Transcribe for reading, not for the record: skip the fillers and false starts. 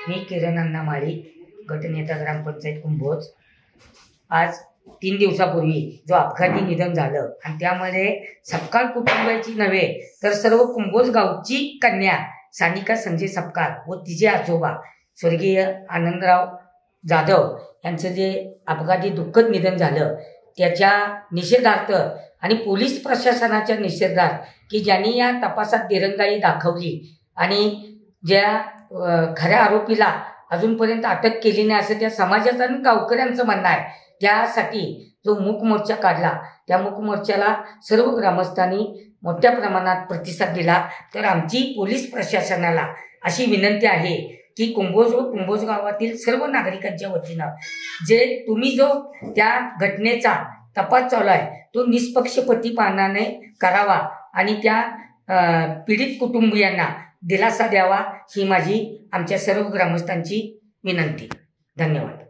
मी किरण अण्णा माळी, गटनेता ग्रामपंचायत कुंभोज। आज 3 दिवसापूर्वी जो अपघाती निधन झालं आणि त्यामध्ये सपकाळ कुटुंबाची नव्हे तर सर्व कुंभोज गावची कन्या सानिका संजय सपकाळ व तिचे आजोबा स्वर्गीय आनंदराव जाधव यांचं जे अपघाती दुःखद निधन झालं त्याच्या निषेधार्थ आणि पोलीस प्रशासनाच्या निषेधार्थ की ज्यांनी या तपासात दिरंगाई दाखवली आणि ज्या खऱ्या आरोपीला अजूनपर्यंत अटक केली नाही असं त्या समाजाचं आणि गावकऱ्यांचं म्हणणं आहे, त्यासाठी जो मूक मोर्चा काढला त्या मूक मोर्चाला सर्व ग्रामस्थांनी मोठ्या प्रमाणात प्रतिसाद दिला। तर आमची पोलीस प्रशासनाला अशी विनंती आहे की कुंभोज व कुंभोज गावातील सर्व नागरिकांच्या वतीनं जे तुम्ही जो त्या घटनेचा तपास चालू आहे तो निष्पक्षपातीपणाने करावा आणि त्या पीडित कुटुंबियांना दिलासा द्यावा ही माझी आमच्या सर्व ग्रामस्थांची विनंती। धन्यवाद।